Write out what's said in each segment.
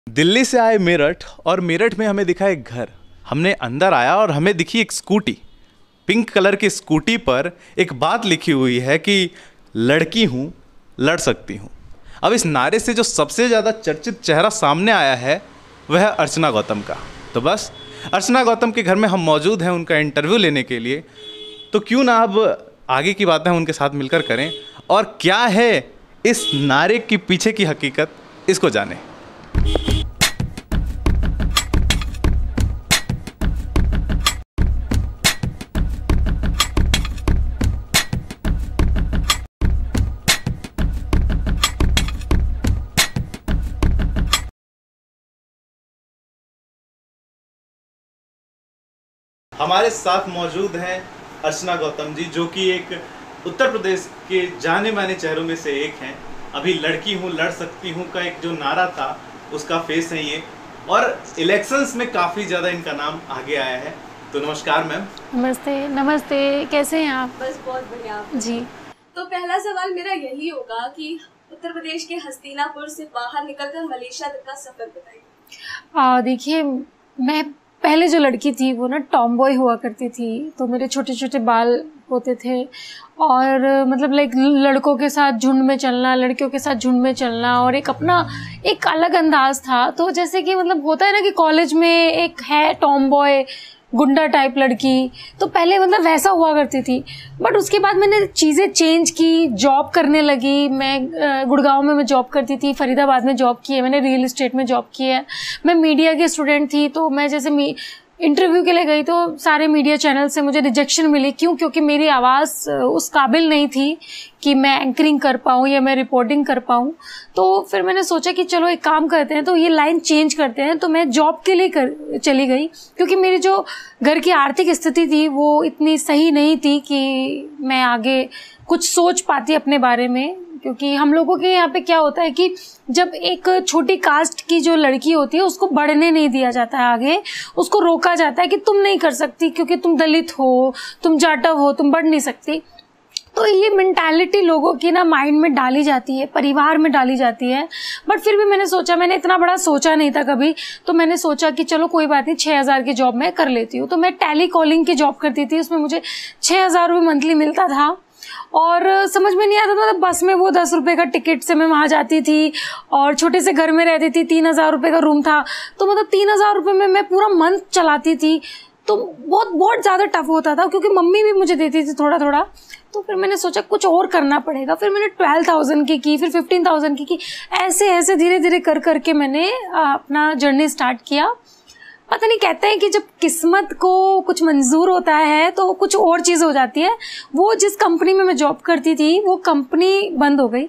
दिल्ली से आए मेरठ और मेरठ में हमें दिखा एक घर। हमने अंदर आया और हमें दिखी एक स्कूटी। पिंक कलर की स्कूटी पर एक बात लिखी हुई है कि लड़की हूँ, लड़ सकती हूँ। अब इस नारे से जो सबसे ज़्यादा चर्चित चेहरा सामने आया है वह है अर्चना गौतम का। तो बस अर्चना गौतम के घर में हम मौजूद हैं उनका इंटरव्यू लेने के लिए। तो क्यों ना अब आगे की बातें हम उनके साथ मिलकर करें और क्या है इस नारे के पीछे की हकीकत, इसको जानें। हमारे साथ मौजूद हैं अर्चना गौतम जी, जो कि एक उत्तर प्रदेश के जाने माने चेहरों में से एक हैं। अभी लड़की हूँ, लड़ सकती हूँ का एक जो नारा था उसका फेस है ये, और इलेक्शंस में काफ़ी ज़्यादा इनका नाम आगे आया है। तो नमस्कार मैम। नमस्ते। नमस्ते, कैसे हैं आप? बस बहुत बढ़िया जी। तो पहला सवाल मेरा यही होगा कि उत्तर प्रदेश के हस्तिनापुर से बाहर निकलकर मलेशिया तक का सफर बताइए। देखिए, मैं पहले जो लड़की थी वो ना टॉम बॉय हुआ करती थी। तो मेरे छोटे छोटे बाल होते थे और मतलब लाइक लड़कों के साथ झुंड में चलना, लड़कियों के साथ झुंड में चलना, और एक अपना एक अलग अंदाज था। तो जैसे कि मतलब होता है ना कि कॉलेज में एक है टॉम बॉय, गुंडा टाइप लड़की, तो पहले मतलब वैसा हुआ करती थी। बट उसके बाद मैंने चीज़ें चेंज की, जॉब करने लगी। मैं गुड़गांव में मैं जॉब करती थी, फरीदाबाद में जॉब की है, मैंने रियल एस्टेट में जॉब की है। मैं मीडिया की स्टूडेंट थी, तो मैं जैसे इंटरव्यू के लिए गई तो सारे मीडिया चैनल से मुझे रिजेक्शन मिली। क्यों? क्योंकि मेरी आवाज़ उस काबिल नहीं थी कि मैं एंकरिंग कर पाऊँ या मैं रिपोर्टिंग कर पाऊँ। तो फिर मैंने सोचा कि चलो एक काम करते हैं, तो ये लाइन चेंज करते हैं। तो मैं जॉब के लिए चली गई, क्योंकि मेरी जो घर की आर्थिक स्थिति थी वो इतनी सही नहीं थी कि मैं आगे कुछ सोच पाती अपने बारे में। क्योंकि हम लोगों के यहाँ पे क्या होता है कि जब एक छोटी कास्ट की जो लड़की होती है उसको बढ़ने नहीं दिया जाता है आगे, उसको रोका जाता है कि तुम नहीं कर सकती क्योंकि तुम दलित हो, तुम जाटव हो, तुम बढ़ नहीं सकती। तो ये मेंटालिटी लोगों की ना माइंड में डाली जाती है, परिवार में डाली जाती है। बट फिर भी मैंने सोचा, मैंने इतना बड़ा सोचा नहीं था कभी, तो मैंने सोचा कि चलो कोई बात नहीं, 6,000 की जॉब मैं कर लेती हूँ। तो मैं टेली कॉलिंग की जॉब करती थी, उसमें मुझे 6,000 रुपये मंथली मिलता था। और समझ में नहीं आता था, बस में वो 10 रुपये का टिकट से मैं वहाँ जाती थी और छोटे से घर में रहती थी। 3,000 रुपये का रूम था, तो मतलब 3,000 रुपये में मैं पूरा मंथ चलाती थी। तो बहुत ज़्यादा टफ होता था, क्योंकि मम्मी भी मुझे देती थी थोड़ा थोड़ा। तो फिर मैंने सोचा कुछ और करना पड़ेगा। फिर मैंने 12,000 की, फिर 15,000 की, ऐसे ऐसे धीरे धीरे कर करके मैंने अपना जर्नी स्टार्ट किया। पता नहीं, कहते हैं कि जब किस्मत को कुछ मंजूर होता है तो कुछ और चीज़ हो जाती है। वो जिस कंपनी में मैं जॉब करती थी वो कंपनी बंद हो गई,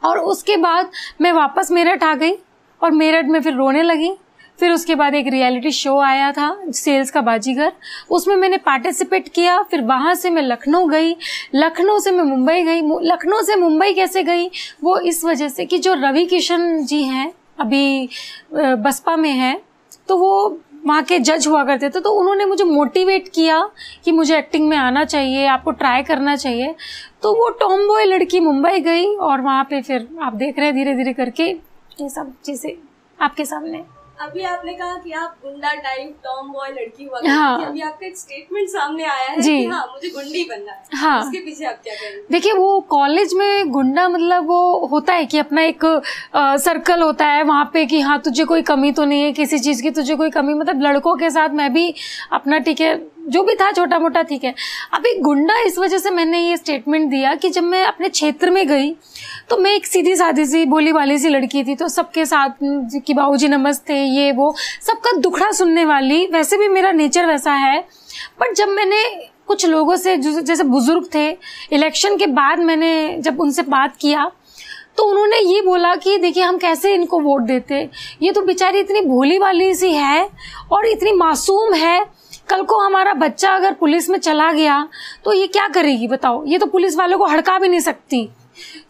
और उसके बाद मैं वापस मेरठ आ गई और मेरठ में फिर रोने लगी। फिर उसके बाद एक रियलिटी शो आया था, सेल्स का बाजीगर, उसमें मैंने पार्टिसिपेट किया। फिर वहाँ से मैं लखनऊ गई, लखनऊ से मैं मुंबई गई। लखनऊ से मुंबई कैसे गई? वो इस वजह से कि जो रवि किशन जी हैं, अभी बसपा में हैं, तो वो वहाँ के जज हुआ करते थे। तो उन्होंने मुझे मोटिवेट किया कि मुझे एक्टिंग में आना चाहिए, आपको ट्राई करना चाहिए। तो वो टॉम बॉय लड़की मुंबई गई और वहाँ पे फिर आप देख रहे हैं धीरे धीरे करके ये सब चीज़ें आपके सामने। अभी आपने कहा कि आप गुंडा टाइप टॉम बॉय लड़की हुआ करती थी। हाँ। अभी आपका एक स्टेटमेंट सामने आया है जी। कि हाँ मुझे गुंडी बनना है। हाँ। उसके पीछे आप क्या करेंगे? देखिए, वो कॉलेज में गुंडा मतलब वो होता है कि अपना एक सर्कल होता है वहाँ पे कि हाँ तुझे कोई कमी तो नहीं है किसी चीज़ की, तुझे कोई कमी, मतलब लड़कों के साथ मैं भी अपना ठीक है जो भी था छोटा मोटा ठीक है। अभी गुंडा इस वजह से मैंने ये स्टेटमेंट दिया कि जब मैं अपने क्षेत्र में गई तो मैं एक सीधी सादी सी भोली भाली सी लड़की थी। तो सबके साथ कि बाबूजी नमस्ते, ये वो, सबका दुखड़ा सुनने वाली, वैसे भी मेरा नेचर वैसा है। बट जब मैंने कुछ लोगों से जैसे बुजुर्ग थे, इलेक्शन के बाद मैंने जब उनसे बात किया तो उन्होंने ये बोला कि देखिए हम कैसे इनको वोट देते, ये तो बेचारी इतनी भोली भाली सी है और इतनी मासूम है। कल को हमारा बच्चा अगर पुलिस में चला गया तो ये क्या करेगी बताओ, ये तो पुलिस वालों को हड़का भी नहीं सकती।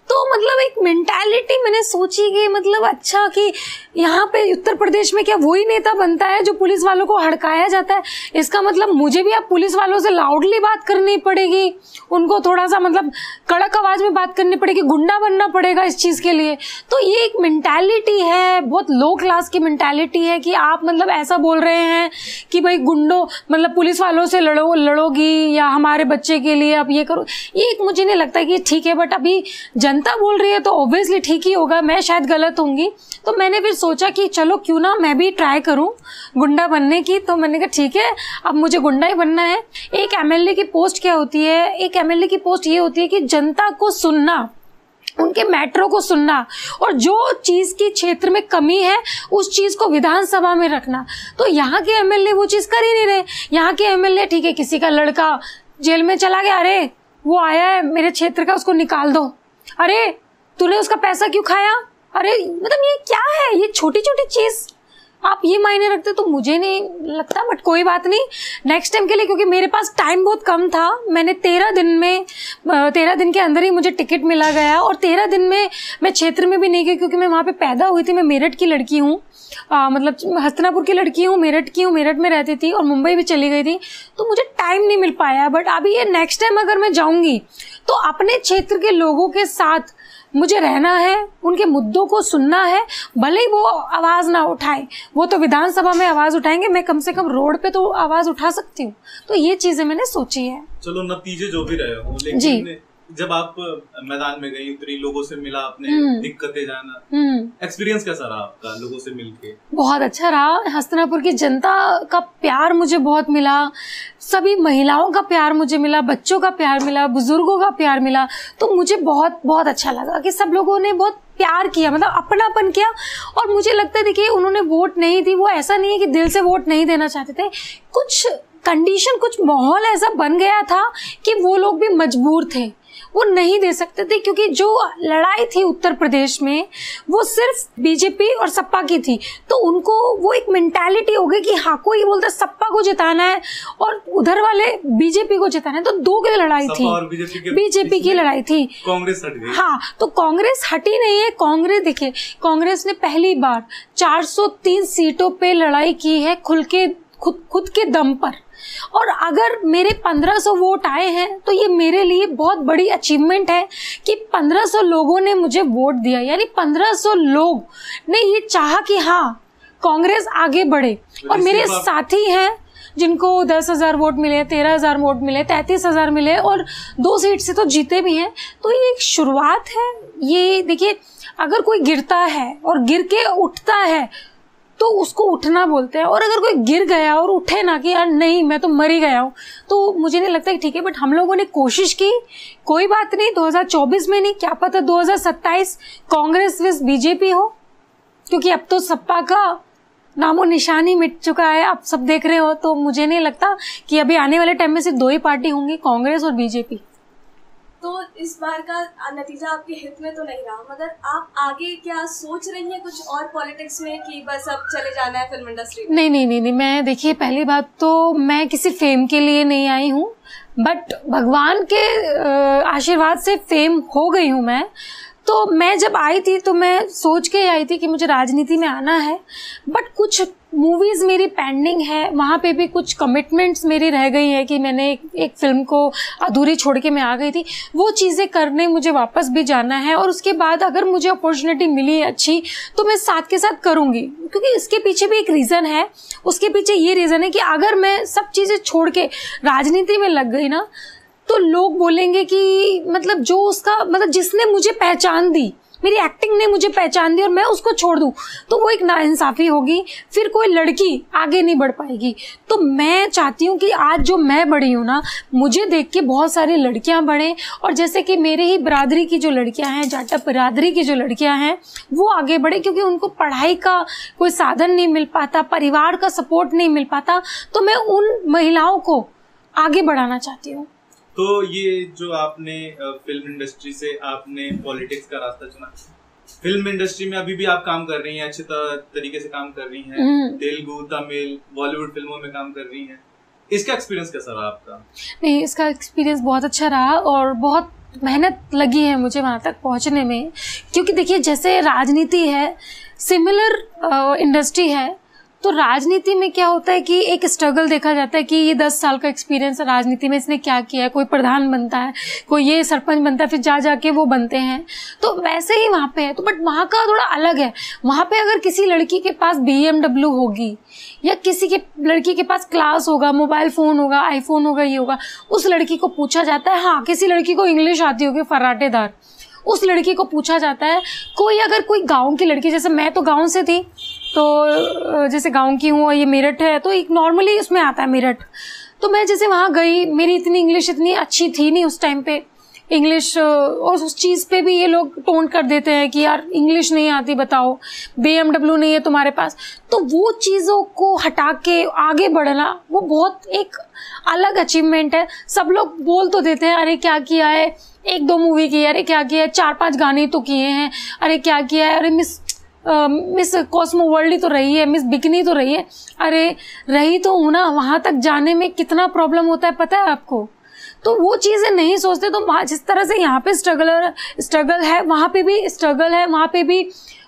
तो मतलब एक मेंटालिटी मैंने सोची कि मतलब अच्छा कि यहाँ पे उत्तर प्रदेश में क्या वही नेता बनता है जो पुलिस वालों को हड़काया जाता है। इसका मतलब मुझे भी अब पुलिस वालों से लाउडली बात करनी पड़ेगी, उनको थोड़ा सा मतलब कड़क आवाज में बात करनी पड़ेगी, गुंडा बनना पड़ेगा इस चीज के लिए। तो ये एक मेंटालिटी है, बहुत लो क्लास की मेंटालिटी है कि आप मतलब ऐसा बोल रहे हैं कि भाई गुंडों मतलब पुलिस वालों से लड़ोगी या हमारे बच्चे के लिए आप ये करो। ये एक मुझे नहीं लगता कि ठीक है, बट अभी जनता बोल रही है तो ऑब्वियसली ठीक ही होगा, मैं शायद गलत होंगी। तो मैंने फिर सोचा कि चलो क्यों ना मैं भी ट्राई करूं गुंडा बनने की। तो मैंने कहा ठीक है, अब मुझे गुंडा ही बनना है। एक एमएलए की पोस्ट क्या होती है, एक एमएलए की पोस्ट ये होती है कि जनता को सुनना, उनके मैटरों को सुनना और जो चीज की क्षेत्र में कमी है उस चीज को विधानसभा में रखना। तो यहाँ के एमएलए वो चीज कर ही नहीं रहे। यहाँ के एमएलए ठीक है, किसी का लड़का जेल में चला गया, अरे वो आया है मेरे क्षेत्र का, उसको निकाल दो, अरे तूने उसका पैसा क्यों खाया, अरे मतलब ये क्या है, ये छोटी छोटी चीज आप ये मायने रखते तो मुझे नहीं लगता। बट कोई बात नहीं, नेक्स्ट टाइम के लिए, क्योंकि मेरे पास टाइम बहुत कम था, मैंने 13 दिन के अंदर ही मुझे टिकट मिला गया और 13 दिन में मैं क्षेत्र में भी नहीं गई क्योंकि मैं वहाँ पे पैदा हुई थी। मैं मेरठ की लड़की हूँ, मतलब हस्तिनापुर की लड़की हूँ, मेरठ में रहती थी और मुंबई भी चली गई थी, तो मुझे टाइम नहीं मिल पाया। बट अभी ये नेक्स्ट टाइम अगर मैं जाऊँगी तो अपने क्षेत्र के लोगों के साथ मुझे रहना है, उनके मुद्दों को सुनना है, भले ही वो आवाज ना उठाए, वो तो विधानसभा में आवाज उठाएंगे, मैं कम से कम रोड पे तो आवाज उठा सकती हूँ। तो ये चीजें मैंने सोची है। चलो नतीजे जो भी रहे हो, लेकिन जब आप मैदान में गई, उतरी, लोगों से मिला, आपने दिक्कतें जाना, एक्सपीरियंस कैसा रहा आपका लोगों से मिलके? बहुत अच्छा रहा। हस्तिनापुर की जनता का प्यार मुझे बहुत मिला, सभी महिलाओं का प्यार मुझे मिला, बच्चों का प्यार मिला, बुजुर्गों का प्यार मिला। तो मुझे बहुत बहुत अच्छा लगा कि सब लोगों ने बहुत प्यार किया, मतलब अपनापन किया। और मुझे लगता है देखिए, उन्होंने वोट नहीं दी, वो ऐसा नहीं है कि दिल से वोट नहीं देना चाहते थे, कुछ कंडीशन, कुछ माहौल ऐसा बन गया था कि वो लोग भी मजबूर थे, वो नहीं दे सकते थे। क्योंकि जो लड़ाई थी उत्तर प्रदेश में वो सिर्फ बीजेपी और सपा की थी, तो उनको वो एक मेंटालिटी हो गई कि हाँ, कोई बोलता सपा को जिताना है और उधर वाले बीजेपी को जिताना है, तो दो की लड़ाई थी, बीजेपी की लड़ाई थी। कांग्रेस हट गई। हाँ, तो कांग्रेस हटी नहीं है। कांग्रेस देखिए, कांग्रेस ने पहली बार 403 सीटों पे लड़ाई की है खुद के दम पर। और अगर मेरे 1500 वोट आए हैं तो ये मेरे लिए बहुत बड़ी अचीवमेंट है कि 1500 लोगों ने मुझे वोट दिया, यानी 1500 लोग ने ये चाहा कि हाँ कांग्रेस आगे बढ़े। और मेरे साथी हैं जिनको 10,000 वोट मिले, 13,000 वोट मिले, 33,000 मिले और 2 सीट से तो जीते भी हैं। तो ये एक शुरुआत है। ये देखिए, अगर कोई गिरता है और गिर के उठता है तो उसको उठना बोलते हैं, और अगर कोई गिर गया और उठे ना कि यार नहीं मैं तो मर ही गया हूँ, तो मुझे नहीं लगता कि ठीक है। बट हम लोगों ने कोशिश की, कोई बात नहीं, 2024 में नहीं, क्या पता 2027 कांग्रेस विस बीजेपी हो, क्योंकि अब तो सपा का नामो निशान ही मिट चुका है, आप सब देख रहे हो। तो मुझे नहीं लगता कि अभी आने वाले टाइम में सिर्फ 2 ही पार्टी होंगी, कांग्रेस और बीजेपी। तो इस बार का नतीजा आपके हित में तो नहीं रहा, मगर आप आगे क्या सोच रही हैं कुछ और पॉलिटिक्स में कि बस अब चले जाना है फिल्म इंडस्ट्री में? नहीं, मैं देखिए, पहली बात तो मैं किसी फेम के लिए नहीं आई हूँ, बट भगवान के आशीर्वाद से फेम हो गई हूँ मैं। तो मैं जब आई थी तो मैं सोच के आई थी कि मुझे राजनीति में आना है, बट कुछ मूवीज़ मेरी पेंडिंग है, वहाँ पे भी कुछ कमिटमेंट्स मेरी रह गई है कि मैंने एक फिल्म को अधूरी छोड़ के मैं आ गई थी, वो चीज़ें करने मुझे वापस भी जाना है। और उसके बाद अगर मुझे अपॉर्चुनिटी मिली अच्छी तो मैं साथ के साथ करूँगी, क्योंकि इसके पीछे भी एक रीज़न है। उसके पीछे ये रीज़न है कि अगर मैं सब चीज़ें छोड़ के राजनीति में लग गई ना, तो लोग बोलेंगे कि मतलब जो उसका मतलब जिसने मुझे पहचान दी, मेरी एक्टिंग ने मुझे पहचान दी और मैं उसको छोड़ दूं, तो वो एक नाइंसाफी होगी, फिर कोई लड़की आगे नहीं बढ़ पाएगी। तो मैं चाहती हूँ कि आज जो मैं बड़ी हूँ ना, मुझे देख के बहुत सारी लड़कियां बढ़ें, और जैसे कि मेरे ही बिरादरी की जो लड़कियां हैं, जाटा बिरादरी की जो लड़कियां हैं, वो आगे बढ़े, क्योंकि उनको पढ़ाई का कोई साधन नहीं मिल पाता, परिवार का सपोर्ट नहीं मिल पाता। तो मैं उन महिलाओं को आगे बढ़ाना चाहती हूँ। तो ये जो आपने फिल्म इंडस्ट्री से आपने पॉलिटिक्स का रास्ता चुना, फिल्म इंडस्ट्री में अभी भी आप काम कर रही हैं, अच्छे तरीके से काम कर रही हैं, तेलुगु, तमिल, बॉलीवुड फिल्मों में काम कर रही हैं, इसका एक्सपीरियंस कैसा रहा आपका? नहीं, इसका एक्सपीरियंस बहुत अच्छा रहा और बहुत मेहनत लगी है मुझे वहाँ तक पहुँचने में, क्योंकि देखिए जैसे राजनीति है, सिमिलर इंडस्ट्री है, तो राजनीति में क्या होता है कि एक स्ट्रगल देखा जाता है कि ये 10 साल का एक्सपीरियंस है राजनीति में, इसने क्या किया है। कोई प्रधान बनता है, कोई ये सरपंच बनता है, फिर जा जाके वो बनते हैं, तो वैसे ही वहाँ पे है। तो बट वहाँ का थोड़ा अलग है। वहाँ पे अगर किसी लड़की के पास BMW होगी या किसी के लड़की के पास क्लास होगा, मोबाइल फ़ोन होगा, आईफोन होगा, ये होगा, उस लड़की को पूछा जाता है। हाँ, किसी लड़की को इंग्लिश आती होगी फर्राटेदार, उस लड़की को पूछा जाता है। कोई अगर कोई गांव की लड़की, जैसे मैं तो गांव से थी, तो जैसे गांव की हूँ, ये मेरठ है, तो एक नॉर्मली उसमें आता है मेरठ, तो मैं जैसे वहाँ गई, मेरी इतनी इंग्लिश इतनी अच्छी थी नहीं उस टाइम पे इंग्लिश, और उस चीज़ पे भी ये लोग टोन कर देते हैं कि यार इंग्लिश नहीं आती, बताओ BMW नहीं है तुम्हारे पास। तो वो चीज़ों को हटा के आगे बढ़ना, वो बहुत एक अलग अचीवमेंट है। सब लोग बोल तो देते हैं अरे क्या किया है, 1-2 मूवी की है, अरे क्या किया है, 4-5 गाने तो किए हैं, अरे क्या किया है, अरे मिस कॉस्मो वर्ल्ड ही तो रही है, मिस बिकनी तो रही है। अरे रही तो हूँ ना, वहाँ तक जाने में कितना प्रॉब्लम होता है पता है आपको। तो वो चीज़ें नहीं सोचते। तो जिस तरह से यहाँ पे स्ट्रगल है, वहाँ पे भी स्ट्रगल है। वहाँ पे भी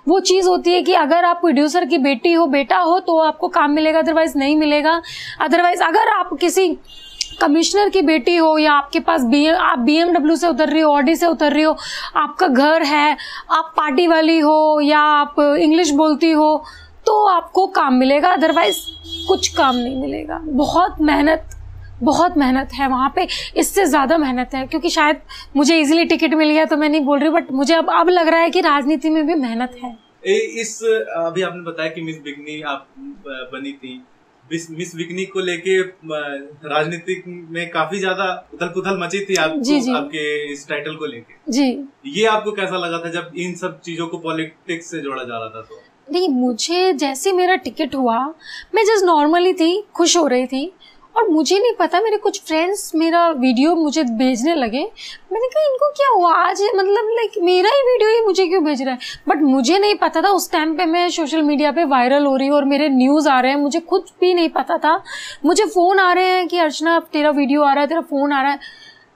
वो चीज़ होती है कि अगर आप प्रोड्यूसर की बेटी हो, बेटा हो, तो आपको काम मिलेगा, अदरवाइज नहीं मिलेगा। अदरवाइज अगर आप किसी कमिश्नर की बेटी हो या आपके पास आप BMW से उतर रही हो, ऑडी से उतर रही हो, आपका घर है, आप पार्टी वाली हो या आप इंग्लिश बोलती हो, तो आपको काम मिलेगा, अदरवाइज कुछ काम नहीं मिलेगा। बहुत मेहनत है वहाँ पे, इससे ज़्यादा मेहनत है। क्योंकि शायद मुझे इजीली टिकट मिल गया तो मैं नहीं बोल रही, बट मुझे अब लग रहा है कि राजनीति में भी मेहनत है। अभी आपने बताया कि मिस बिकनी आप बनी थी, मिस बिकनी को लेके राजनीति में काफी ज्यादा उथल पुथल मची थी आपके इस टाइटल को लेके जी। ये आपको कैसा लगा था जब इन सब चीजों को पॉलिटिक्स से जोड़ा जा रहा था? तो नहीं, मुझे जैसे मेरा टिकट हुआ, मैं जस्ट नॉर्मली थी, खुश हो रही थी, और मुझे नहीं पता, मेरे कुछ फ्रेंड्स मेरा वीडियो मुझे भेजने लगे। मैंने कहा इनको क्या हुआ आज, मतलब लाइक मेरा ही वीडियो ही मुझे क्यों भेज रहा है। बट मुझे नहीं पता था उस टाइम पे मैं सोशल मीडिया पे वायरल हो रही हूँ और मेरे न्यूज़ आ रहे हैं, मुझे खुद भी नहीं पता था। मुझे फ़ोन आ रहे हैं कि अर्चना तेरा वीडियो आ रहा है, तेरा फ़ोन आ रहा है।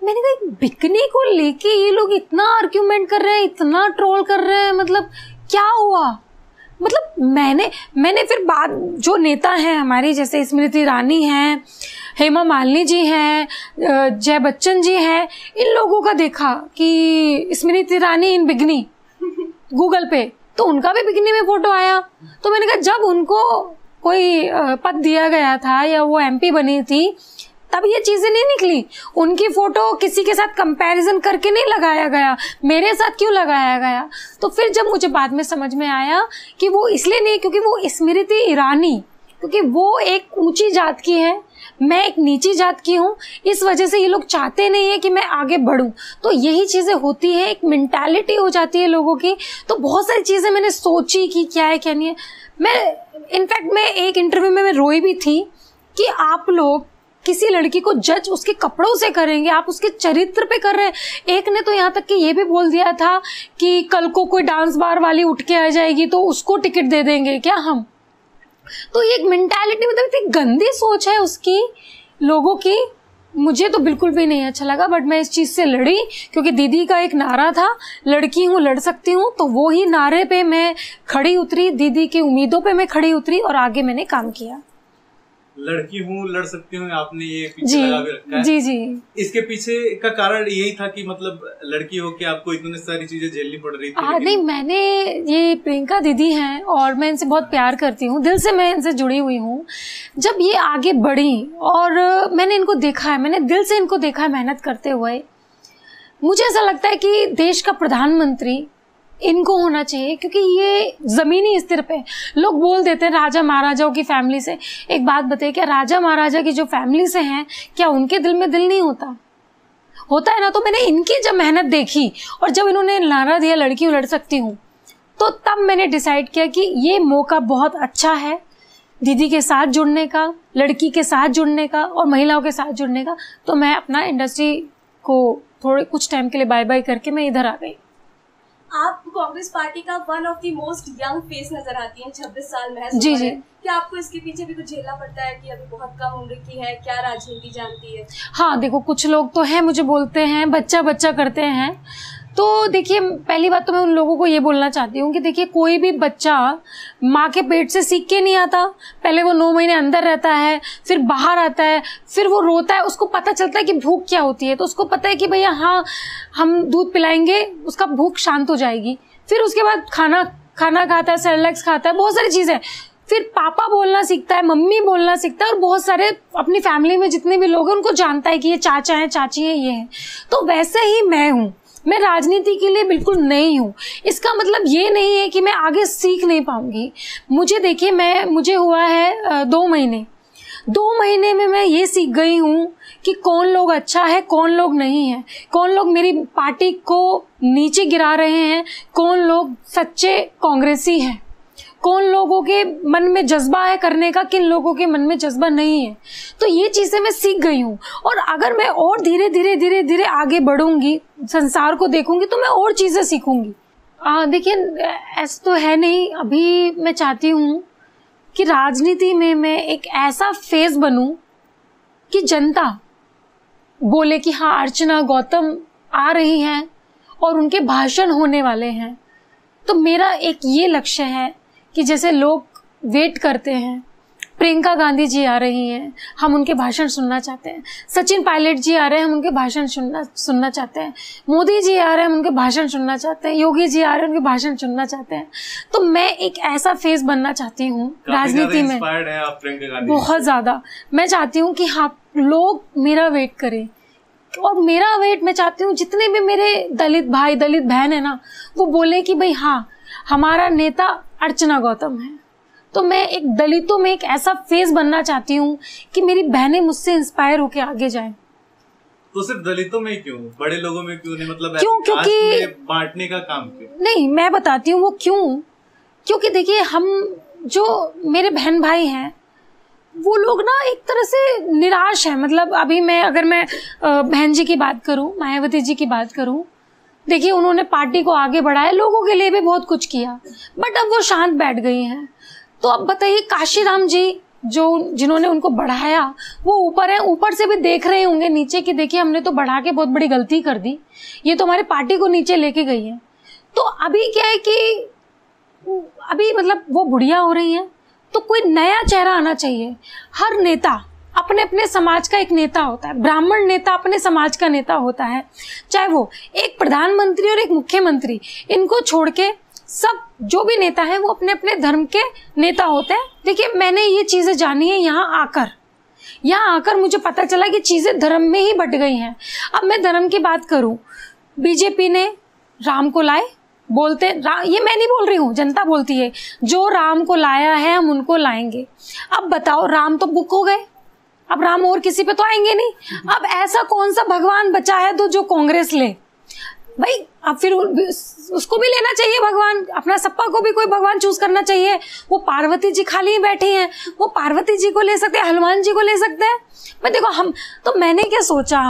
मैंने कहा बिकनी को लेके ये लोग इतना आर्ग्यूमेंट कर रहे हैं, इतना ट्रोल कर रहे हैं, मतलब क्या हुआ। मतलब मैंने फिर बाद जो नेता हैं हमारी, जैसे स्मृति ईरानी हैं, हेमा मालिनी जी हैं, जय बच्चन जी हैं, इन लोगों का देखा कि स्मृति ईरानी इन बिगनी गूगल पे, तो उनका भी बिगनी में फोटो आया। तो मैंने कहा जब उनको कोई पद दिया गया था या वो MP बनी थी, तब ये चीजें नहीं निकली। उनकी फोटो किसी के साथ कंपैरिजन करके नहीं लगाया गया, मेरे साथ क्यों लगाया गया। तो फिर जब मुझे बाद में समझ में आया कि वो इसलिए नहीं, क्योंकि वो स्मृति ईरानी, क्योंकि वो एक ऊंची जात की है, मैं एक नीची जात की हूँ, इस वजह से ये लोग चाहते नहीं है कि मैं आगे बढ़ूँ। तो यही चीज़ें होती है, एक मेंटालिटी हो जाती है लोगों की। तो बहुत सारी चीज़ें मैंने सोची कि क्या है क्या नहीं है। इनफैक्ट मैं एक इंटरव्यू में मैं रोई भी थी कि आप लोग किसी लड़की को जज उसके कपड़ों से करेंगे, आप उसके चरित्र पे कर रहे हैं। एक ने तो यहाँ तक कि ये भी बोल दिया था कि कल को कोई डांस बार वाली उठ के आ जाएगी तो उसको टिकट दे देंगे क्या हम। तो ये एक मेंटालिटी, मतलब इतनी गंदी सोच है उसकी, लोगों की। मुझे तो बिल्कुल भी नहीं अच्छा लगा, बट मैं इस चीज़ से लड़ी, क्योंकि दीदी का एक नारा था, लड़की हूँ लड़ सकती हूँ। तो वो ही नारे पे मैं खड़ी उतरी, दीदी की उम्मीदों पे मैं खड़ी उतरी और आगे मैंने काम किया। लड़की हूँ लड़ सकती हूँ, आपने ये पीछे लगा भी रखा है। जी जी। इसके पीछे का कारण यही था कि मतलब लड़की हो के आपको इतनी सारी चीजें झेलनी पड़ रही थी? नहीं, मैंने ये प्रियंका दीदी हैं और मैं इनसे बहुत प्यार करती हूँ, दिल से मैं इनसे जुड़ी हुई हूँ। जब ये आगे बढ़ी और मैंने इनको देखा है, मैंने दिल से इनको देखा है मेहनत करते हुए, मुझे ऐसा लगता है कि देश का प्रधानमंत्री इनको होना चाहिए, क्योंकि ये ज़मीनी स्तर पे लोग बोल देते हैं राजा महाराजाओं की फैमिली से। एक बात बताइए, क्या राजा महाराजा की जो फैमिली से हैं, क्या उनके दिल में दिल नहीं होता है ना। तो मैंने इनकी जब मेहनत देखी और जब इन्होंने नारा दिया लड़की हूँ लड़ सकती हूँ, तो तब मैंने डिसाइड किया कि ये मौका बहुत अच्छा है दीदी के साथ जुड़ने का, लड़की के साथ जुड़ने का और महिलाओं के साथ जुड़ने का। तो मैं अपना इंडस्ट्री को थोड़े कुछ टाइम के लिए बाय बाय करके मैं इधर आ गई। आप कांग्रेस पार्टी का one of the most young face नजर आती हैं, 26 साल महज जी उम्र जी। है। क्या आपको इसके पीछे भी कुछ झेलना पड़ता है कि अभी बहुत कम उम्र की है, क्या राजनीति जानती है? हाँ देखो, कुछ लोग तो हैं मुझे बोलते हैं बच्चा बच्चा करते हैं। तो देखिए, पहली बात तो मैं उन लोगों को ये बोलना चाहती हूँ कि देखिए, कोई भी बच्चा माँ के पेट से सीख के नहीं आता। पहले वो 9 महीने अंदर रहता है, फिर बाहर आता है, फिर वो रोता है, उसको पता चलता है कि भूख क्या होती है। तो उसको पता है कि भैया हाँ, हम दूध पिलाएंगे, उसका भूख शांत हो जाएगी। फिर उसके बाद खाना खाता है, सेरेलैक्स खाता है, बहुत सारी चीज़ें। फिर पापा बोलना सीखता है, मम्मी बोलना सीखता है, और बहुत सारे अपनी फैमिली में जितने भी लोग हैं उनको जानता है कि ये चाचा हैं, चाची हैं, ये हैं। तो वैसे ही मैं हूँ, मैं राजनीति के लिए बिल्कुल नई हूँ। इसका मतलब ये नहीं है कि मैं आगे सीख नहीं पाऊंगी। मुझे देखिए, मुझे हुआ है 2 महीने। 2 महीने में मैं ये सीख गई हूँ कि कौन लोग अच्छा है, कौन लोग नहीं है, कौन लोग मेरी पार्टी को नीचे गिरा रहे हैं, कौन लोग सच्चे कांग्रेसी हैं, कौन लोगों के मन में जज्बा है करने का, किन लोगों के मन में जज्बा नहीं है। तो ये चीज़ें मैं सीख गई हूँ, और अगर मैं और धीरे धीरे आगे बढ़ूंगी, संसार को देखूंगी, तो मैं और चीज़ें सीखूंगी। देखिए, ऐसा तो है नहीं। अभी मैं चाहती हूँ कि राजनीति में मैं एक ऐसा फेस बनूं कि जनता बोले कि हाँ, अर्चना गौतम आ रही हैं और उनके भाषण होने वाले हैं। तो मेरा एक ये लक्ष्य है कि जैसे लोग वेट करते हैं, प्रियंका गांधी जी आ रही हैं, हम उनके भाषण सुनना चाहते हैं। सचिन पायलट जी आ रहे हैं, हम उनके भाषण सुनना चाहते हैं। मोदी जी आ रहे हैं, हम उनके भाषण सुनना चाहते हैं। योगी जी आ रहे हैं, उनके भाषण सुनना चाहते हैं। तो मैं एक ऐसा फेस बनना चाहती हूँ राजनीति में, बहुत ज़्यादा। मैं चाहती हूँ कि हाँ, लोग मेरा वेट करें, और मेरा वेट मैं चाहती हूँ जितने भी मेरे दलित भाई दलित बहन है ना, वो बोले कि भाई हाँ, हमारा नेता अर्चना गौतम है। तो मैं एक दलितों में एक ऐसा फेस बनना चाहती हूँ कि मेरी बहनें मुझसे इंस्पायर होके आगे जाएं। तो सिर्फ दलितों में क्यों, बड़े लोगों में क्यों नहीं? मतलब क्यों? क्योंकि बांटने का काम क्यों नहीं, मैं बताती हूँ वो क्यों। क्योंकि देखिए, हम जो मेरे बहन भाई हैं, वो लोग ना एक तरह से निराश है। मतलब अभी अगर मैं बहन जी की बात करूँ, मायावती जी की बात करूँ, देखिए उन्होंने पार्टी को आगे बढ़ाया, लोगों के लिए भी बहुत कुछ किया, बट अब वो शांत बैठ गई हैं। तो अब बताइए, काशीराम जी जिन्होंने उनको बढ़ाया, वो ऊपर है, ऊपर से भी देख रहे होंगे नीचे कि देखिए, हमने तो बढ़ा के बहुत बड़ी गलती कर दी, ये तो हमारी पार्टी को नीचे लेके गई है। तो अभी क्या है कि अभी मतलब वो बुढ़िया हो रही हैं, तो कोई नया चेहरा आना चाहिए। हर नेता अपने अपने समाज का एक नेता होता है, ब्राह्मण नेता अपने समाज का नेता होता है, चाहे वो एक प्रधानमंत्री और एक मुख्यमंत्री, इनको छोड़ के सब जो भी नेता है वो अपने अपने धर्म के नेता होते हैं। देखिए, मैंने ये चीज़ें जानी है यहाँ आकर मुझे पता चला कि चीज़ें धर्म में ही बट गई हैं। अब मैं धर्म की बात करूँ, बीजेपी ने राम को लाए, ये मैं नहीं बोल रही हूँ, जनता बोलती है, जो राम को लाया है हम उनको लाएंगे। अब बताओ, राम तो बुक हो गए, अब राम और किसी पे तो आएंगे नहीं। अब ऐसा कौन सा भगवान बचा है तो जो कांग्रेस ले भाई? अब फिर उसको भी लेना चाहिए भगवान, अपना सप्पा को भी कोई भगवान चूज करना चाहिए। वो पार्वती जी खाली ही बैठी हैं, वो पार्वती जी को ले सकते हैं, हनुमान जी को ले सकते हैं। भाई देखो, मैंने क्या सोचा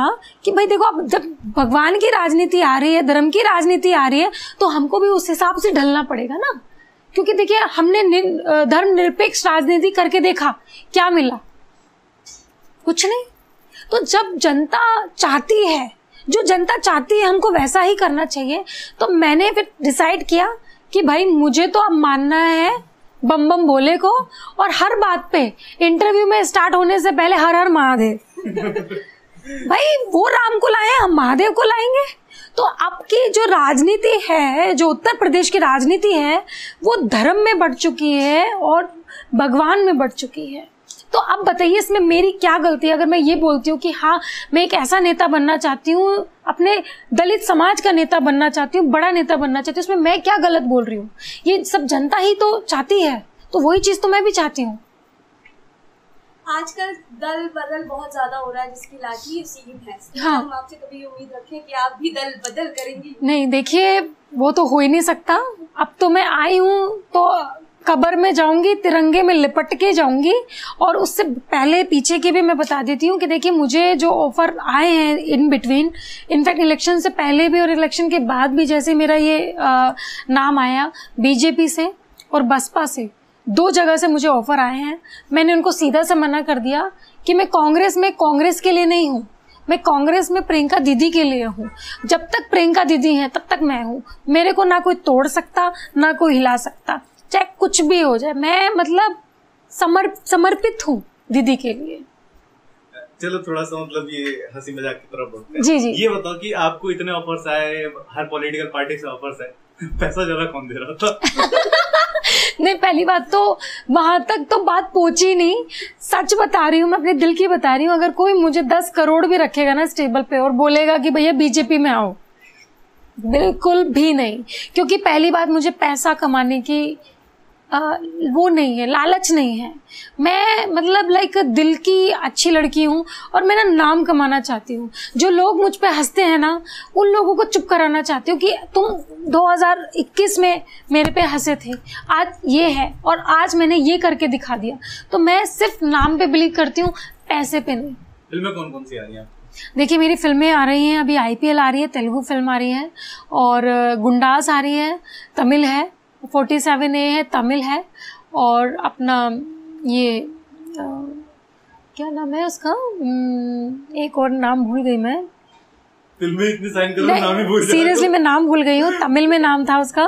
कि भाई देखो, अब जब भगवान की राजनीति आ रही है, धर्म की राजनीति आ रही है, तो हमको भी उस हिसाब से ढलना पड़ेगा ना। क्योंकि देखिए, हमने धर्म निरपेक्ष राजनीति करके देखा, क्या मिला? कुछ नहीं। तो जब जनता चाहती है, जो जनता चाहती है, हमको वैसा ही करना चाहिए। तो मैंने फिर डिसाइड किया कि भाई मुझे तो अब मानना है बम बम भोले को, और हर बात पे इंटरव्यू में स्टार्ट होने से पहले हर हर महादेव। भाई वो राम को लाए, हम महादेव को लाएंगे। तो अब की जो राजनीति है, जो उत्तर प्रदेश की राजनीति है, वो धर्म में बढ़ चुकी है और भगवान में बढ़ चुकी है। तो अब बताइए, इसमें मेरी क्या गलती है? अगर मैं ये बोलती हूँ कि हाँ, मैं एक ऐसा नेता बनना चाहती हूँ, अपने दलित समाज का नेता बनना चाहती हूँ, बड़ा नेता बनना चाहती हूँ, इसमें मैं क्या गलत बोल रही हूँ? ये सब जनता ही तो चाहती है, तो वही चीज तो मैं भी चाहती हूँ। आजकल दल बदल बहुत ज्यादा हो रहा है, जिसकी लाठी उसी की भैंस। हाँ। हम आपसे कभी उम्मीद रखें कि आप भी दल बदल करेंगी? नहीं, देखिए, वो तो हो ही नहीं सकता। अब तो मैं आई हूँ तो कब्र में जाऊंगी, तिरंगे में लिपट के जाऊंगी। और उससे पहले पीछे की भी मैं बता देती हूँ कि देखिए मुझे जो ऑफर आए हैं इन बिटवीन, इनफैक्ट इलेक्शन से पहले भी और इलेक्शन के बाद भी, जैसे मेरा ये नाम आया बीजेपी से और बसपा से, 2 जगह से मुझे ऑफर आए हैं। मैंने उनको सीधा से मना कर दिया कि मैं कांग्रेस के लिए नहीं हूँ, मैं कांग्रेस में प्रियंका दीदी के लिए हूँ। जब तक प्रियंका दीदी हैं तब तक मैं हूँ, मेरे को ना कोई तोड़ सकता ना कोई हिला सकता, चाहे कुछ भी हो जाए। मैं मतलब समर्पित हूँ दीदी के लिए। चलो थोड़ा सा मतलब ये हंसी मजाक की तरफ बढ़ते हैं। जी जी। ये बताओ कि आपको इतने ऑफर्स आए, हर पॉलिटिकल पार्टी से ऑफर्स आए, पैसा ज्यादा कौन दे रहा था? नहीं, पहली बात तो वहां तक तो बात पहुंची नहीं। सच बता रही हूँ, मैं अपने दिल की बता रही हूँ। अगर कोई मुझे 10 करोड़ भी रखेगा ना टेबल पे और बोलेगा कि भैया बीजेपी में आओ, बिल्कुल भी नहीं। क्योंकि पहली बात, मुझे पैसा कमाने की वो नहीं है, लालच नहीं है। मैं मतलब लाइक दिल की अच्छी लड़की हूँ और मैं ना नाम कमाना चाहती हूँ। जो लोग मुझ पे हंसते हैं ना, उन लोगों को चुप कराना चाहती हूँ कि तुम 2021 में मेरे पे हंसे थे, आज ये है और आज मैंने ये करके दिखा दिया। तो मैं सिर्फ नाम पे बिलीव करती हूँ, पैसे पे नहीं। फिल्में कौन कौन सी आ रही हैं? देखिए मेरी फिल्में आ रही हैं, अभी IPL आ रही है, तेलुगु फिल्म आ रही है, और गुंडास आ रही है, तमिल है, 47A है, तमिल है, और अपना ये क्या नाम है उसका, एक और नाम भूल गई मैं। फिल्में इतनी साइन करो, नाम ही भूल जाते हो। सीरियसली मैं नाम भूल गई हूँ। तमिल में नाम था उसका,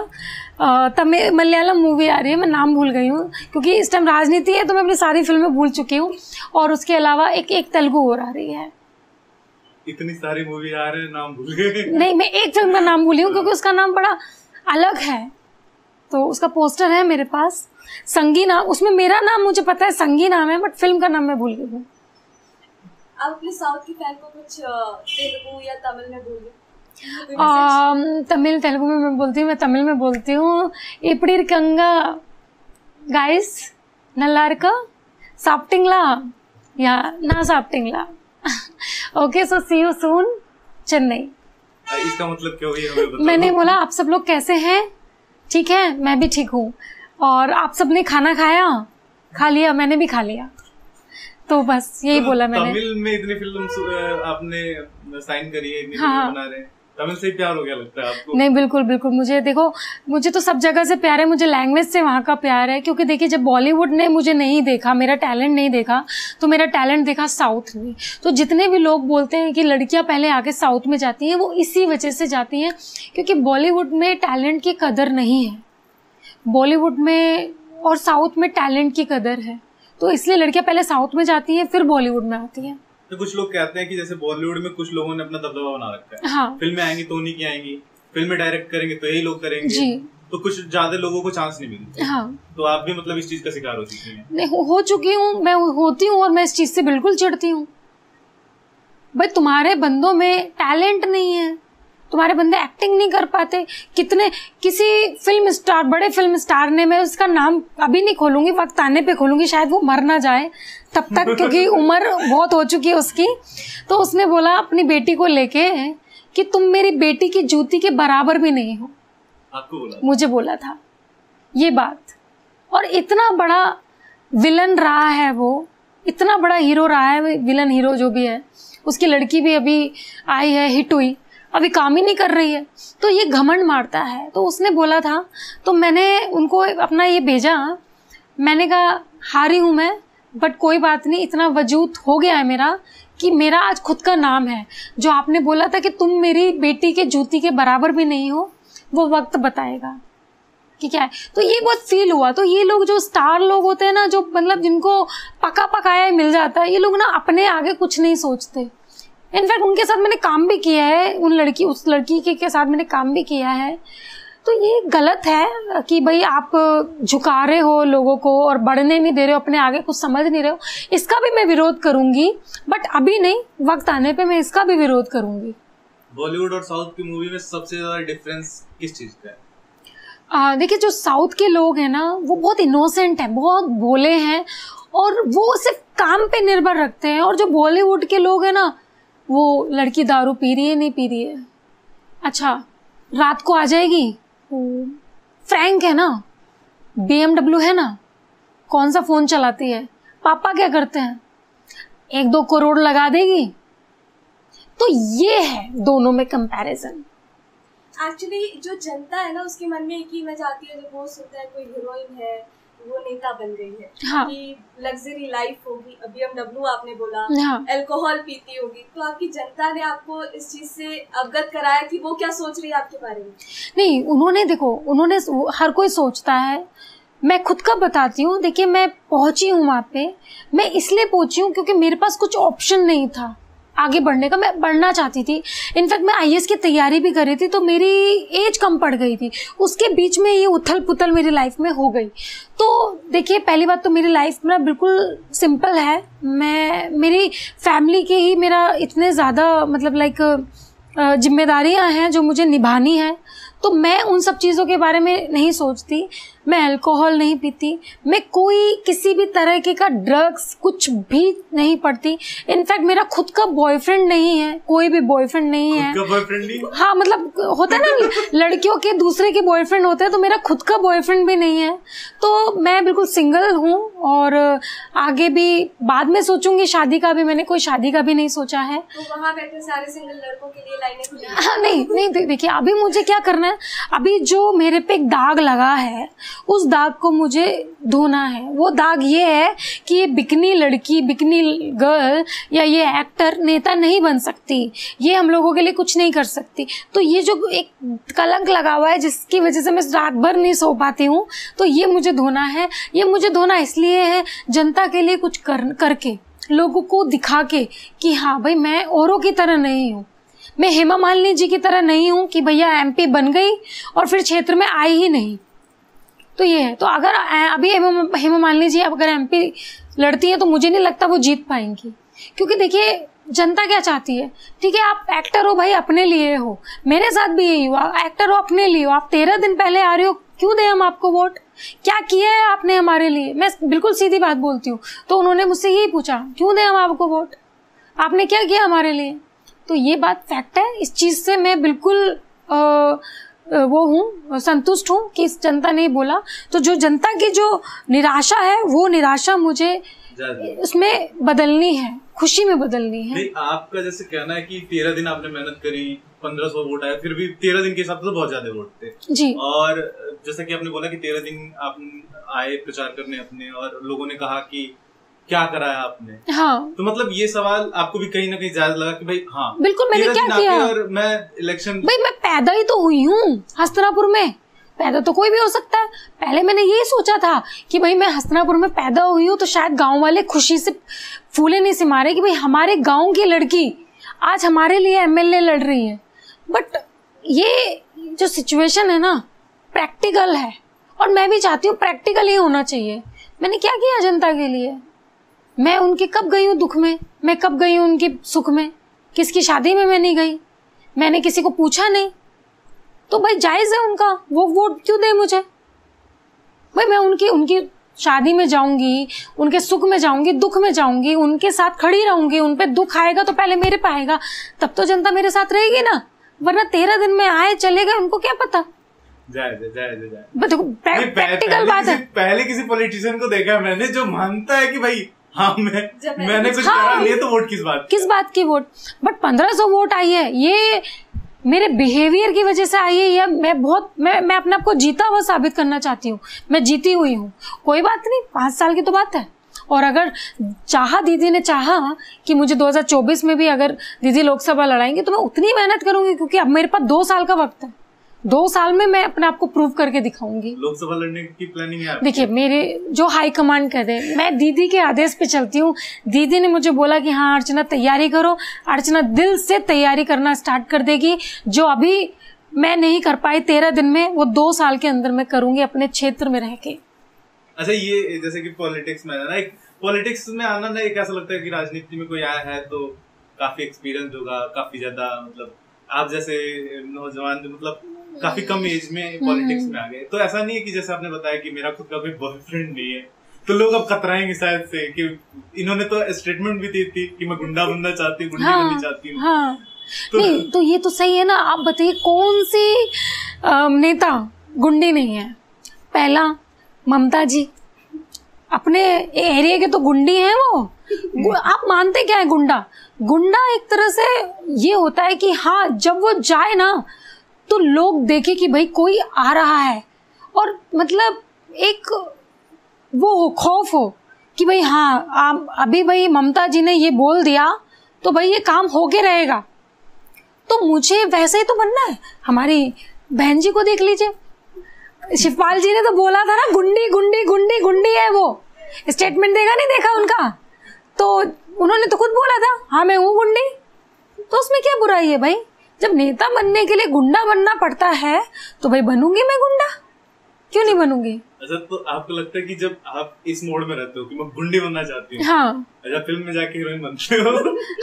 तमिल मलयालम मूवी आ रही है, मैं नाम भूल गई हूँ क्योंकि इस टाइम राजनीति है तो मैं अपनी सारी फिल्में भूल चुकी हूँ। और उसके अलावा एक तेलुगु और आ रही है। इतनी सारी मूवी आ रही है, नाम भूल गए? नहीं, मैं एक फिल्म का नाम भूली हूँ क्योंकि उसका नाम बड़ा अलग है, तो उसका पोस्टर है मेरे पास, संगी नाम। उसमें मेरा नाम मुझे पता है संगी नाम है, बट फिल्म का नाम मैं भूल गई हूँ। आप अपने साउथ की फैन को कुछ तेलुगु या तमिल में बोलिए। तमिल तेलुगु में मैं बोलती हूँ, मैं तमिल में बोलती हूँ। इपड़ी इरुक्कांगा गाइस, नल्ला इरुक्का, साप्टिंगला या ना साप्टिंगला। Okay, so see you soon, Chennai. इसका मतलब क्या हुआ? मैंने बोला आप सब लोग कैसे हैं? ठीक है, मैं भी ठीक हूँ। और आप सबने खाना खाया? खा लिया? मैंने भी खा लिया। तो बस यही बोला मैंने। तमिल में इतनी फिल्म आपने साइन करी है, इतनी हाँ। बना रहे हैं, तमिल से प्यार हो गया लगता है आपको? नहीं, बिल्कुल बिल्कुल। मुझे तो सब जगह से प्यार है, मुझे लैंग्वेज से वहाँ का प्यार है। क्योंकि देखिए जब बॉलीवुड ने मुझे नहीं देखा, मेरा टैलेंट नहीं देखा, तो मेरा टैलेंट देखा साउथ ने। तो जितने भी लोग बोलते हैं कि लड़कियां पहले आके साउथ में जाती हैं, वो इसी वजह से जाती हैं क्योंकि बॉलीवुड में टैलेंट की कदर नहीं है। बॉलीवुड में और साउथ में टैलेंट की कदर है, तो इसलिए लड़कियां पहले साउथ में जाती हैं फिर बॉलीवुड में आती हैं। तो कुछ लोग कहते हैं कि जैसे बॉलीवुड में कुछ लोगों ने अपना दबदबा बना रखा है। हाँ। फिल्में आएंगी तो उन्हीं की आएंगी, फिल्में डायरेक्ट करेंगे तो यही लोग करेंगे जी। तो कुछ ज्यादा लोगों को चांस नहीं मिलता। हाँ। तो आप भी मतलब इस चीज का शिकार हो चुकी हैं? नहीं, हो चुकी हूँ, मैं होती हूँ, और मैं इस चीज से बिल्कुल चिढ़ती हूँ। भाई तुम्हारे बंदों में टैलेंट नहीं है, तुम्हारे बंदे एक्टिंग नहीं कर पाते। किसी फिल्म स्टार, बड़े फिल्म स्टार ने, मैं उसका नाम अभी नहीं खोलूंगी, वक्त आने पे खोलूंगी, शायद वो मर ना जाए तब तक क्योंकि उम्र बहुत हो चुकी है उसकी। तो उसने बोला अपनी बेटी को लेके कि तुम मेरी बेटी की जूती के बराबर भी नहीं हो। आपको बोला? मुझे बोला था ये बात। और इतना बड़ा विलन रहा है वो, इतना बड़ा हीरो रहा है, विलन हीरो जो भी है। उसकी लड़की भी अभी आई है, हिट हुई, अभी काम ही नहीं कर रही है, तो ये घमंड मारता है। तो उसने बोला था, तो मैंने उनको अपना ये भेजा। मैंने कहा हारी हूँ मैं, बट कोई बात नहीं, इतना वजूद हो गया है मेरा कि मेरा आज खुद का नाम है। जो आपने बोला था कि तुम मेरी बेटी के जूती के बराबर भी नहीं हो, वो वक्त बताएगा कि क्या है। तो ये बहुत फील हुआ। तो ये लोग जो स्टार लोग होते हैं ना, जो मतलब जिनको पका पकाया मिल जाता है, ये लोग ना अपने आगे कुछ नहीं सोचते। इनफैक्ट उनके साथ मैंने काम भी किया है, उस लड़की के साथ मैंने काम भी किया है। तो ये गलत है कि भाई आप झुका रहे हो लोगों को और बढ़ने नहीं दे रहे हो, अपने आगे कुछ समझ नहीं रहे हो। इसका भी मैं विरोध करूंगी, बट अभी नहीं, वक्त आने पे मैं इसका भी विरोध करूंगी। बॉलीवुड और साउथ की मूवी में सबसे ज्यादा डिफरेंस किस चीज का है? देखिए जो साउथ के लोग हैं ना, वो बहुत इनोसेंट हैं, बहुत भोले हैं और वो सिर्फ काम पे निर्भर रखते हैं। और जो बॉलीवुड के लोग हैं ना, वो लड़की दारू पी रही है, नहीं पी रही है, अच्छा रात को आ जाएगी, फ्रैंक है ना, BMW है ना, कौन सा फोन चलाती है, पापा क्या करते हैं, 1-2 करोड़ लगा देगी। तो ये है दोनों में कंपैरिजन। एक्चुअली जो जनता है ना उसके मन में एक ही इमेज आती है जब वो सुनता है कोई हीरोइन है वो नेता बन गई है, हाँ। कि लग्जरी लाइफ होगी, BMW आपने बोला, हाँ। अल्कोहल पीती होगी। तो आपकी जनता ने आपको इस चीज से अवगत कराया कि वो क्या सोच रही है आपके बारे में? नहीं, उन्होंने देखो, उन्होंने, हर कोई सोचता है, मैं खुद का बताती हूँ। देखिए, मैं पहुंची हूँ वहाँ पे, मैं इसलिए पहुंची हूँ क्योंकि मेरे पास कुछ ऑप्शन नहीं था आगे बढ़ने का। मैं बढ़ना चाहती थी, इनफैक्ट मैं IAS की तैयारी भी कर रही थी, तो मेरी एज कम पड़ गई थी। उसके बीच में ये उथल पुथल मेरी लाइफ में हो गई। तो देखिए, पहली बात तो मेरी लाइफ में बिल्कुल सिंपल है। मेरी फैमिली के ही मेरा इतने ज़्यादा मतलब लाइक जिम्मेदारियां हैं जो मुझे निभानी है, तो मैं उन सब चीज़ों के बारे में नहीं सोचती। मैं अल्कोहल नहीं पीती, मैं कोई किसी भी तरह के का ड्रग्स कुछ भी नहीं पड़ती। इनफैक्ट मेरा खुद का बॉयफ्रेंड नहीं है, कोई भी बॉयफ्रेंड नहीं है। खुद का बॉयफ्रेंड नहीं? हाँ, मतलब होता है ना लड़कियों के दूसरे के बॉयफ्रेंड होते हैं, तो मेरा खुद का बॉयफ्रेंड भी नहीं है। तो मैं बिल्कुल सिंगल हूँ और आगे भी बाद में सोचूंगी शादी का भी। मैंने कोई शादी का भी नहीं सोचा है। तो वहाँ बैठे सारे सिंगल लड़कों के लिए लाइनें खुली? हाँ, नहीं, देखिए, अभी मुझे क्या करना है, अभी जो मेरे पे एक दाग लगा है उस दाग को मुझे धोना है। वो दाग ये है कि ये बिकनी लड़की, बिकनी गर्ल या ये एक्टर नेता नहीं बन सकती, ये हम लोगों के लिए कुछ नहीं कर सकती। तो ये जो एक कलंक लगा हुआ है जिसकी वजह से मैं रात भर नहीं सो पाती हूँ, तो ये मुझे धोना है। ये मुझे धोना इसलिए है, जनता के लिए कुछ करके, लोगों को दिखा के कि हाँ भाई, मैं औरों की तरह नहीं हूँ, मैं हेमा मालिनी जी की तरह नहीं हूँ कि भैया MP बन गई और फिर क्षेत्र में आई ही नहीं। तो ये है। तो अगर अभी हेमा मालिनी जी अगर MP लड़ती है तो मुझे नहीं लगता वो जीत पाएंगी, क्योंकि देखिए जनता क्या चाहती है। ठीक है, आप एक्टर हो भाई, अपने लिए हो, मेरे साथ भी यही हुआ, एक्टर हो अपने लिए हो। आप 13 दिन पहले आ रहे हो, क्यों दें हम आपको वोट, क्या किया है आपने हमारे लिए? मैं बिल्कुल सीधी बात बोलती हूँ। तो उन्होंने मुझसे यही पूछा, क्यों दें हम आपको वोट, आपने क्या किया हमारे लिए? तो ये बात फैक्ट है। इस चीज से मैं बिल्कुल वो हूँ, संतुष्ट हूँ कि इस जनता ने बोला। तो जो जनता की जो निराशा है, वो निराशा मुझे उसमें बदलनी है, खुशी में बदलनी है। नहीं, आपका जैसे कहना है कि 13 दिन आपने मेहनत करी, 1500 वोट आए, फिर भी 13 दिन के हिसाब से तो बहुत ज्यादा वोट थे जी। और जैसा कि आपने बोला कि 13 दिन आप आए प्रचार करने अपने, और लोगों ने कहा कि क्या कराया आपने। हाँ। तो मतलब ये सवाल आपको भी कहीं ना कहीं जायज लगा कि भाई हाँ बिल्कुल, मैंने क्या किया, और मैं इलेक्शन, भाई मैं पैदा ही तो हुई हूँ हस्तिनापुर में, पैदा तो कोई भी हो सकता है। पहले मैंने यही सोचा था कि भाई मैं हस्तिनापुर में पैदा हुई हूँ तो शायद गांव वाले खुशी से फूले नहीं सिमारे कि भाई हमारे गांव की लड़की आज हमारे लिए MLA लड़ रही है। बट ये जो सिचुएशन है ना, प्रैक्टिकल है, और मैं भी चाहती हूँ प्रैक्टिकल ही होना चाहिए। मैंने क्या किया जनता के लिए? मैं उनके कब गई हूँ दुख में, मैं कब गई हूँ उनके सुख में? किसकी शादी में मैं नहीं गई, मैंने किसी को पूछा नहीं। तो भाई जायज है उनका, वो वोट क्यों दे मुझे? भाई मैं उनकी शादी में जाऊंगी, उनके सुख में जाऊंगी, दुख में जाऊंगी, उनके साथ खड़ी रहूंगी। उन पे दुख आएगा तो पहले मेरे पे आएगा, तब तो जनता मेरे साथ रहेगी ना। वरना 13 दिन में आए चले गए, उनको क्या पता। देखो प्रैक्टिकल बात है। पहले किसी पॉलिटिशियन को देखा है मैंने जो मानता है कि भाई हाँ मैंने कुछ करा नहीं है, तो वोट किस बात की वोट। बट 1500 वोट आई है, ये मेरे बिहेवियर की वजह से आई है, या मैं अपने आप को जीता हुआ साबित करना चाहती हूँ। मैं जीती हुई हूँ, कोई बात नहीं, 5 साल की तो बात है। और अगर दीदी ने चाहा कि मुझे 2024 में भी अगर दीदी लोकसभा लड़ाएंगे तो मैं उतनी मेहनत करूंगी, क्योंकि अब मेरे पास 2 साल का वक्त है। 2 साल में मैं अपने आप को प्रूव करके दिखाऊंगी। लोकसभा लड़ने की प्लानिंग है? देखिए, मेरे जो हाई कमांड कह दे, मैं दीदी के आदेश पे चलती हूँ। दीदी ने मुझे बोला कि हाँ अर्चना तैयारी करो, अर्चना दिल से तैयारी करना स्टार्ट कर देगी। जो अभी मैं नहीं कर पाई 13 दिन में, वो 2 साल के अंदर मैं करूंगी अपने क्षेत्र में रह के। अच्छा, ये जैसे कि पॉलिटिक्स में ना, एक पॉलिटिक्स में आना ना, एक ऐसा लगता है कि राजनीति में कोई आया है तो काफी एक्सपीरियंस होगा, काफी ज्यादा, मतलब आप जैसे नौजवान जो मतलब काफी कम एज में पॉलिटिक्स में आ गए, तो ऐसा नहीं है कि जैसे आपने बताया कि मेरा खुद का कोई बॉयफ्रेंड नहीं है, तो लोग अब कतराएंगे शायद से कि इन्होंने तो स्टेटमेंट भी दी थी कि मैं गुंडा बनना चाहती हूँ, गुंडी बनना चाहती हूँ। हाँ। नहीं तो ये तो सही है ना। आप बताइए कौन सी नेता गुंडी नहीं है? पहला ममता जी अपने एरिया के तो गुंडी हैं वो। आप मानते क्या है गुंडा? गुंडा एक तरह से ये होता है कि हाँ जब वो जाए ना तो लोग देखे कि भाई कोई आ रहा है, और मतलब एक वो हो, खौफ हो कि भाई हाँ आप अभी भाई ममता जी ने ये बोल दिया तो भाई ये काम होके रहेगा। तो मुझे वैसे ही तो बनना है। हमारी बहन जी को देख लीजिए, शिवपाल जी ने तो बोला था ना गुंडी गुंडी गुंडी गुंडी है वो। स्टेटमेंट देखा नहीं देखा उनका? तो उन्होंने तो खुद बोला था हाँ मैं हूँ गुंडी। तो उसमें क्या बुराई है भाई? जब नेता बनने के लिए गुंडा बनना पड़ता है तो भाई बनूंगी मैं गुंडा, क्यों नहीं बनूंगी? अच्छा, तो आपको लगता है कि जब आप इस मोड में रहते हो कि मैं गुंडी बनना चाहती हूँ, हाँ, अच्छा फिल्म में जाके हीरोइन बनते हो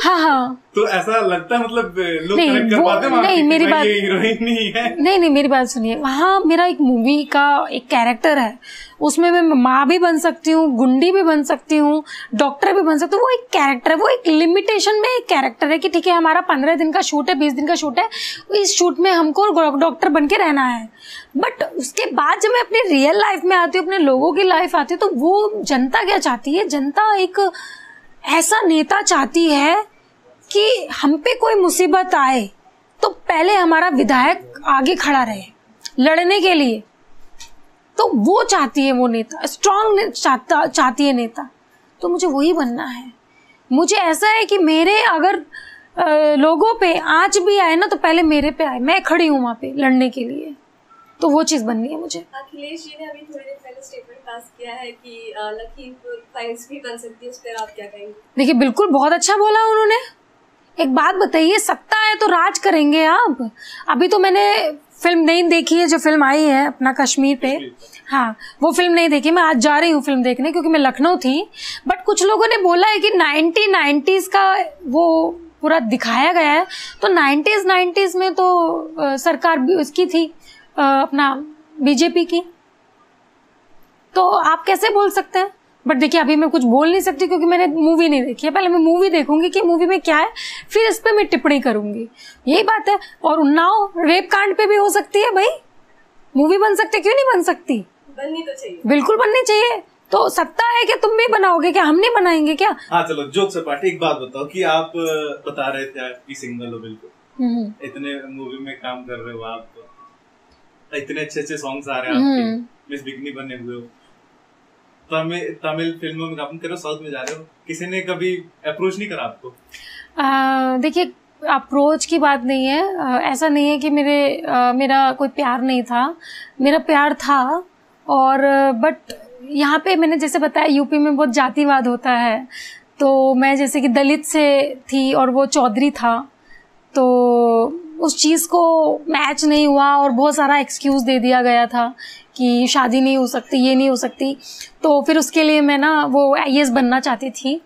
हाँ हाँ, तो ऐसा लगता है मतलब लोग नहीं, कनेक्ट कर पाते हैं नहीं, मेरी बात ये हीरोइन नहीं है? नहीं, मेरी बात सुनिए। वहाँ मेरा एक मूवी का एक कैरेक्टर है, उसमें मैं माँ भी बन सकती हूँ, गुंडी भी बन सकती हूँ, डॉक्टर भी बन सकती हूँ। वो एक कैरेक्टर है, वो एक लिमिटेशन में एक कैरेक्टर है कि ठीक है हमारा 15 दिन का शूट है, 20 दिन का शूट है, इस शूट में हमको डॉक्टर बन के रहना है। बट उसके बाद जब मैं अपनी रियल लाइफ में आती हूँ, अपने लोगों की लाइफ आती है, तो वो जनता क्या चाहती है? जनता एक ऐसा नेता चाहती है कि हम पे कोई मुसीबत आए तो पहले हमारा विधायक आगे खड़ा रहे लड़ने के लिए। तो वो चाहती है, वो नेता स्ट्रांग चाहती है नेता। तो मुझे वही बनना है। मुझे ऐसा है कि मेरे अगर लोगों पे आँच भी आए ना तो पहले मेरे पे आए, मैं खड़ी हूँ वहाँ पे लड़ने के लिए। तो वो चीज बननी है मुझे। अखिलेश जी ने अभी थोड़ी देर पहले स्टेटमेंट पास किया है कि लखीमपुर फाइल्स भी बन सकती है, उस पर आप क्या कहेंगे? देखिए बिल्कुल बहुत अच्छा बोला उन्होंने। एक बात बताइए, सत्ता है तो राज करेंगे आप। अभी तो मैंने फिल्म नहीं देखी है, जो फिल्म आई है अपना कश्मीर पे, हाँ वो फिल्म नहीं देखी। मैं आज जा रही हूँ फिल्म देखने क्योंकि मैं लखनऊ थी। बट कुछ लोगों ने बोला है कि 90s का वो पूरा दिखाया गया है। तो 90s में तो सरकार भी उसकी थी अपना बीजेपी की, तो आप कैसे बोल सकते हैं? बट देखिए अभी मैं कुछ बोल नहीं सकती क्योंकि मैंने मूवी नहीं देखी है। पहले मैं मूवी देखूंगी कि मूवी में क्या है, फिर इस पे मैं टिप्पणी करूंगी। यही बात है। और उन्नाव रेप कांड पे भी हो सकती है भाई, मूवी बन सकती है, क्यों नहीं बन सकती? बननी तो चाहिए, बिल्कुल बननी चाहिए। तो सत्ता है कि तुम भी बनाओगे क्या, हम नहीं बनाएंगे क्या? हाँ चलो जोक से पार्टी, एक बात बताओ कि आप बता रहे थे आपकी सिंगल हो, बिल्कुल इतने मूवी में काम कर रहे हो आप, इतने अच्छे सॉन्ग्स आ रहे हैं आपके, मिस बिकनी बने हुए हो, तमिल फिल्मों में काम कर रहे हो, साउथ में जा रहे हो, किसी ने कभी अप्रोच नहीं करा आपको? देखिए अप्रोच की बात नहीं है। ऐसा नहीं है कि मेरा कोई प्यार नहीं था, मेरा प्यार था। और बट यहाँ पे मैंने जैसे बताया यूपी में बहुत जातिवाद होता है। तो मैं जैसे कि दलित से थी और वो चौधरी था, तो उस चीज़ को मैच नहीं हुआ और बहुत सारा एक्सक्यूज़ दे दिया गया था कि शादी नहीं हो सकती, ये नहीं हो सकती। तो फिर उसके लिए मैं ना वो IAS बनना चाहती थी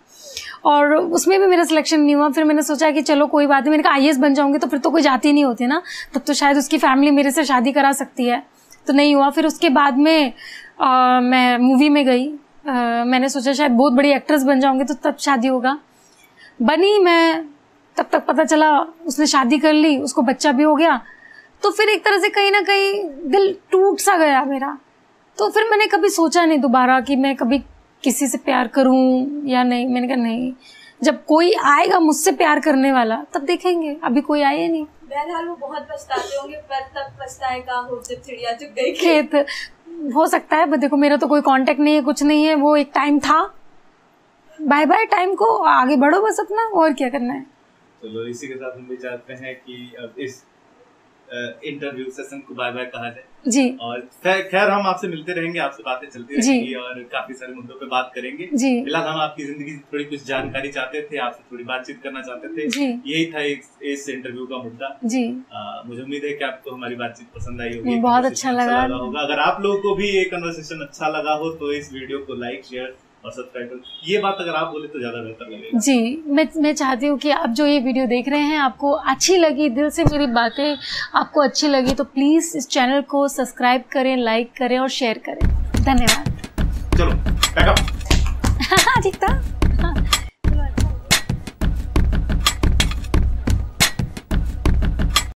और उसमें भी मेरा सिलेक्शन नहीं हुआ। फिर मैंने सोचा कि चलो कोई बात नहीं, मैंने कहा IAS बन जाऊंगी तो फिर तो कोई जाति नहीं होती ना, तब तो शायद उसकी फैमिली मेरे से शादी करा सकती है। तो नहीं हुआ। फिर उसके बाद में मैं मूवी में गई। मैंने सोचा शायद बहुत बड़ी एक्ट्रेस बन जाऊंगी तो तब शादी होगा। बनी मैं, तब तक पता चला उसने शादी कर ली, उसको बच्चा भी हो गया। तो फिर एक तरह से कहीं ना कहीं दिल टूट सा गया मेरा। तो फिर मैंने कभी सोचा नहीं दोबारा कि मैं कभी किसी से प्यार करूं या नहीं। मैंने कहा नहीं, जब कोई आएगा मुझसे प्यार करने वाला तब देखेंगे, अभी कोई आए नहीं। बहरहाल वो बहुत पछताते होंगे, पर तब पछताए का हो जब चिड़िया चुग गई खेत। हो सकता है, बट देखो मेरा तो कोई कांटेक्ट नहीं है, कुछ नहीं है। वो एक टाइम था, बाय बाय टाइम को, आगे बढ़ो बस अपना, और क्या करना है। चलो इसी के साथ हम भी चाहते हैं कि अब इस इंटरव्यू सेशन को बाय बाय कहा जाए जी। और खैर हम आपसे मिलते रहेंगे, आपसे बातें चलती रहेंगी और काफी सारे मुद्दों पे बात करेंगे जी। फिलहाल हम आपकी जिंदगी से थोड़ी कुछ जानकारी चाहते थे, आपसे थोड़ी बातचीत करना चाहते थे जी। यही था इस इंटरव्यू का मुद्दा जी। मुझे उम्मीद है कि आपको हमारी बातचीत पसंद आई होगी, बहुत अच्छा लगा होगा। अगर आप लोगों को भी ये कन्वर्सेशन अच्छा लगा हो तो इस वीडियो को लाइक, शेयर और सब्सक्राइब करो। ये बात अगर आप बोले तो ज्यादा बेहतर लगेगा जी। मैं चाहती हूँ कि आप जो ये वीडियो देख रहे हैं आपको अच्छी लगी, दिल से मेरी बातें आपको अच्छी लगी तो प्लीज इस चैनल को सब्सक्राइब करें, लाइक करें और शेयर करें। धन्यवाद। चलो पैक अप। ठीक था।